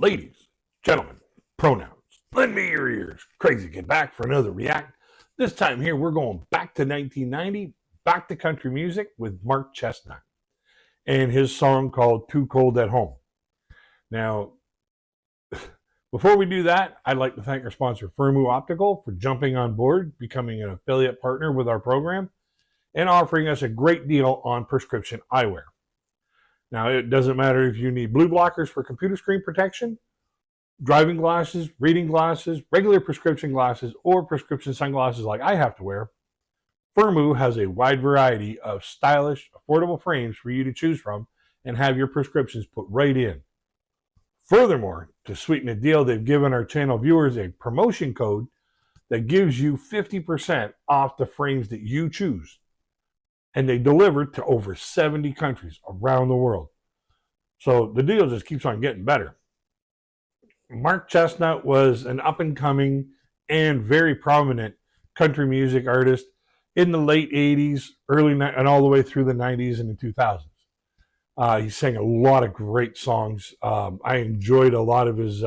Ladies, gentlemen, pronouns, lend me your ears. Crazy Kid back for another react. This time here, we're going back to 1990, back to country music with Mark Chesnutt and his song called Too Cold at Home. Now, before we do that, I'd like to thank our sponsor, Firmu Optical, for jumping on board, becoming an affiliate partner with our program, and offering us a great deal on prescription eyewear. Now, it doesn't matter if you need blue blockers for computer screen protection, driving glasses, reading glasses, regular prescription glasses, or prescription sunglasses like I have to wear. Firmu has a wide variety of stylish, affordable frames for you to choose from and have your prescriptions put right in. Furthermore, to sweeten the deal, they've given our channel viewers a promotion code that gives you 50% off the frames that you choose. And they deliver to over 70 countries around the world. So the deal just keeps on getting better. Mark Chesnutt was an up-and-coming and very prominent country music artist in the late 80s, and all the way through the 90s and the 2000s. He sang a lot of great songs. I enjoyed a lot of his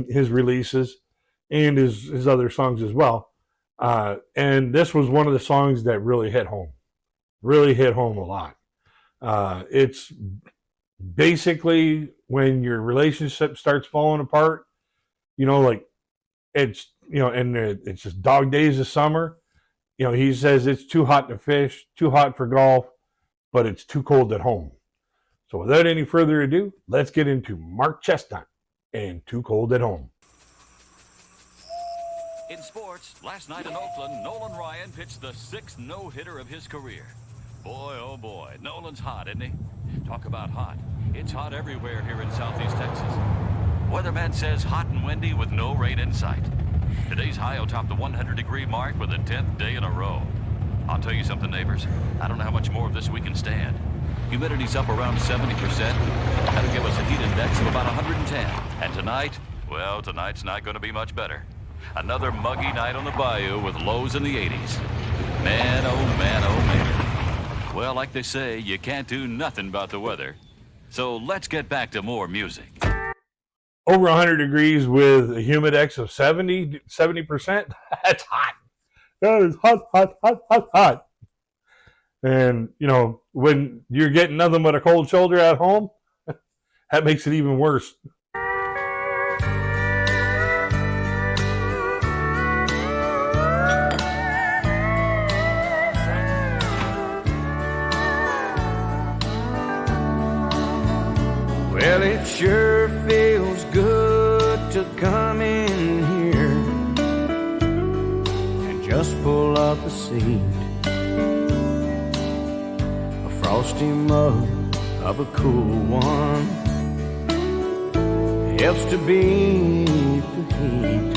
his releases and his other songs as well. And this was one of the songs that really hit home a lot. It's basically when your relationship starts falling apart, and it's just dog days of summer. He says it's too hot to fish, too hot for golf, but it's too cold at home. So without any further ado, let's get into Mark Chesnutt and Too Cold at Home. In sports, last night in Oakland, Nolan Ryan pitched the 6th no-hitter of his career. Boy, oh boy, Nolan's hot, isn't he? Talk about hot. It's hot everywhere here in Southeast Texas. Weatherman says hot and windy with no rain in sight. Today's high will top the 100-degree mark for the 10th day in a row. I'll tell you something, neighbors. I don't know how much more of this we can stand. Humidity's up around 70%. That'll give us a heat index of about 110. And tonight, well, tonight's not going to be much better. Another muggy night on the bayou with lows in the 80s. Man, oh man, oh man. Well, like they say, you can't do nothing about the weather. So let's get back to more music. Over 100 degrees with a humidex of 70%. That's hot. That is hot, hot, hot, hot, hot. And, when you're getting nothing but a cold shoulder at home, that makes it even worse. Well, it sure feels good to come in here and just pull up a seat. A frosty mug of a cool one helps to beat the heat.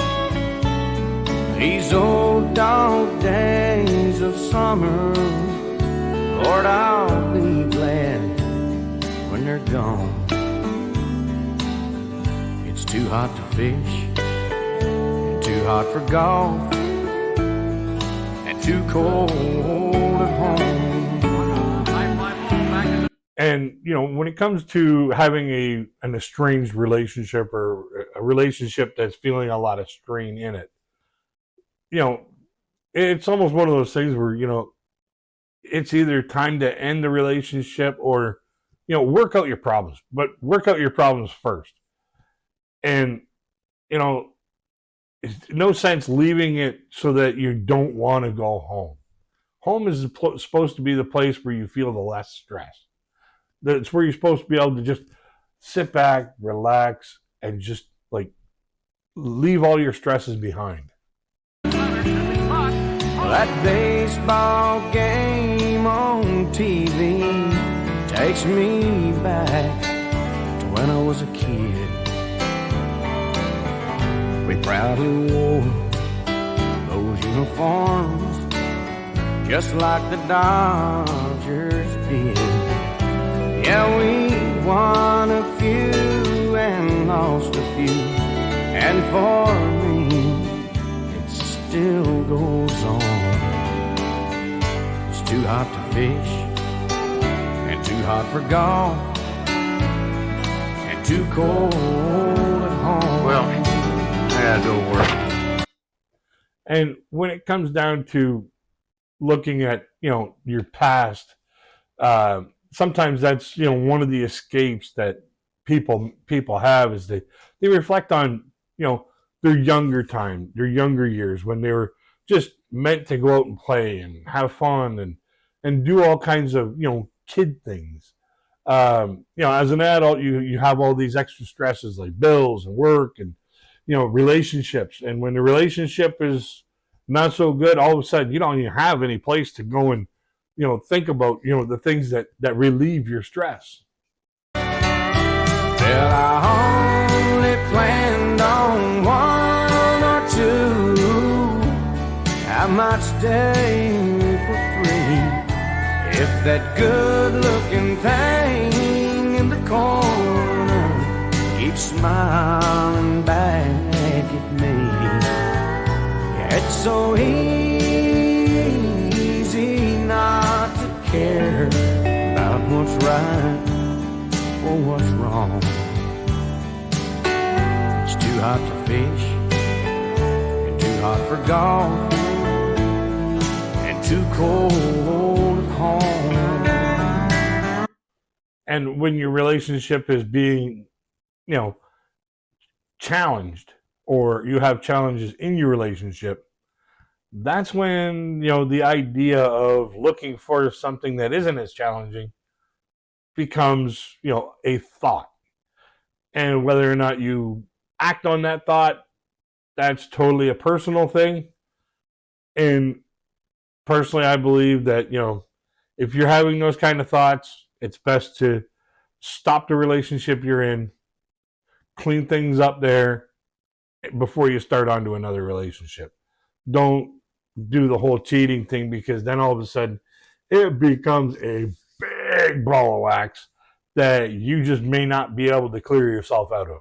These old dog days of summer, Lord, I'll be glad when they're gone. It's too hot to fish, and too hot for golf, and too cold at home. And, when it comes to having an estranged relationship or a relationship that's feeling a lot of strain in it, it's almost one of those things where, it's either time to end the relationship or, work out your problems, but work out your problems first. And, it's no sense leaving it so that you don't want to go home. Home is supposed to be the place where you feel the less stress. That's where you're supposed to be able to just sit back, relax, and just, leave all your stresses behind. That baseball game on TV takes me back to when I was a kid. We proudly wore those uniforms just like the Dodgers did. Yeah, we won a few and lost a few, and for me, it still goes on. It's too hot to fish, and too hot for golf, and too cold at home. Well, I gotta go to work. And when it comes down to looking at, your past, sometimes that's, one of the escapes that people have is they reflect on, their younger time, their younger years when they were just meant to go out and play and have fun and do all kinds of, kid things. As an adult, you have all these extra stresses like bills and work and, relationships. And when the relationship is not so good, all of a sudden you don't even have any place to go and, think about, the things that relieve your stress. Well, I only planned on one or two. I might stay for three if that good-looking thing in the corner keeps smiling back at me. Yeah, it's so easy not to care about what's right or what's wrong. It's too hot to fish and too hot for golf and too cold at home. And when your relationship is being, challenged, or you have challenges in your relationship, that's when, the idea of looking for something that isn't as challenging becomes, a thought. And whether or not you act on that thought, that's totally a personal thing. And personally, I believe that, if you're having those kind of thoughts, it's best to stop the relationship you're in, clean things up there before you start onto another relationship. Don't do the whole cheating thing, because then all of a sudden it becomes a big ball of wax that you just may not be able to clear yourself out of.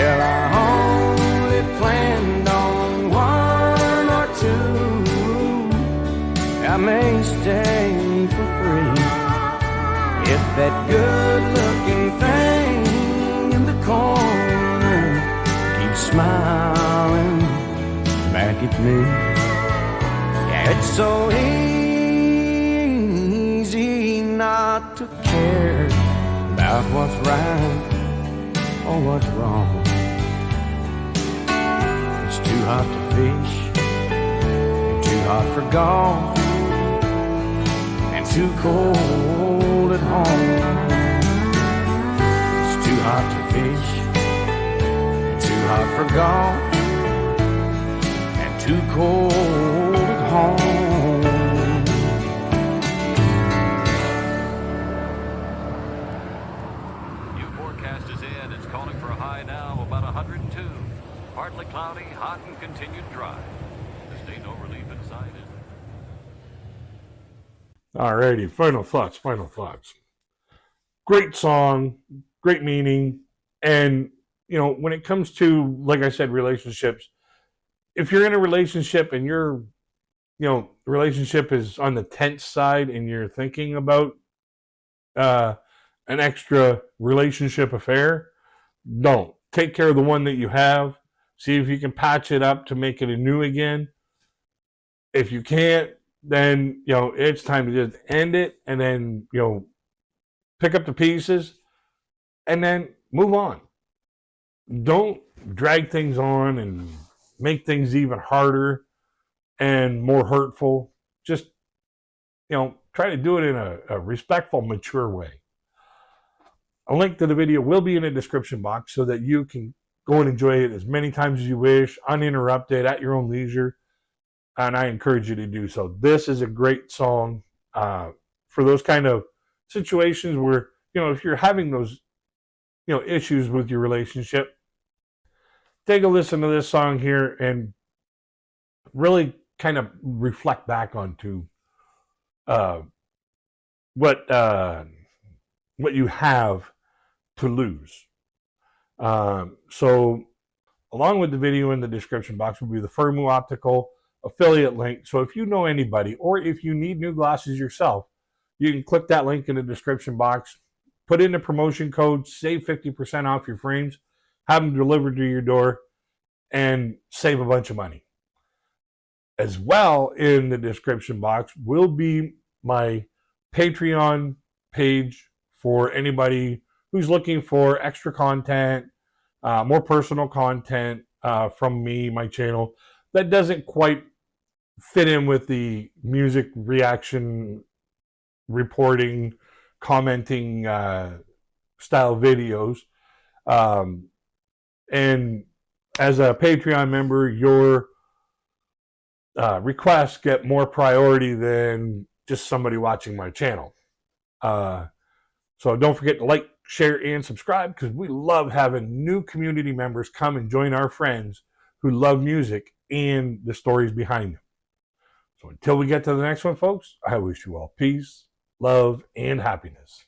Well, I only planned on one or two. I may stay for three if that good-looking thing in the corner keeps smiling back at me. Yeah, it's so easy not to care about what's right or what's wrong. It's too hot to fish and too hot for golf and too cold at home. It's too hot to fish and too hot for golf and too cold at home. New forecast is in. It's calling for a high now of about 102. Partly cloudy, hot, and continued dry. There's ain't no relief inside, is there? Alrighty, final thoughts. Great song, great meaning. And, when it comes to, like I said, relationships, if you're in a relationship and the relationship is on the tense side and you're thinking about an extra relationship affair, don't. Take care of the one that you have. See if you can patch it up to make it a new again. If you can't, then, it's time to just end it and then, pick up the pieces and then move on. Don't drag things on and make things even harder and more hurtful. Just, try to do it in a respectful, mature way. A link to the video will be in the description box so that you can go and enjoy it as many times as you wish, uninterrupted, at your own leisure. And I encourage you to do so. This is a great song for those kind of situations where, if you're having those, issues with your relationship, take a listen to this song here and really kind of reflect back onto what you have to lose. So along with the video in the description box will be the Firmu Optical affiliate link. So if you know anybody or if you need new glasses yourself, you can click that link in the description box, put in the promotion code, save 50% off your frames, have them delivered to your door, and save a bunch of money. As well, in the description box will be my Patreon page for anybody who's looking for extra content, more personal content from me, my channel, that doesn't quite fit in with the music reaction, reporting, commenting style videos. And as a Patreon member, your requests get more priority than just somebody watching my channel. So don't forget to like, share, and subscribe, because we love having new community members come and join our friends who love music and the stories behind them. So until we get to the next one, folks, I wish you all peace, love, and happiness.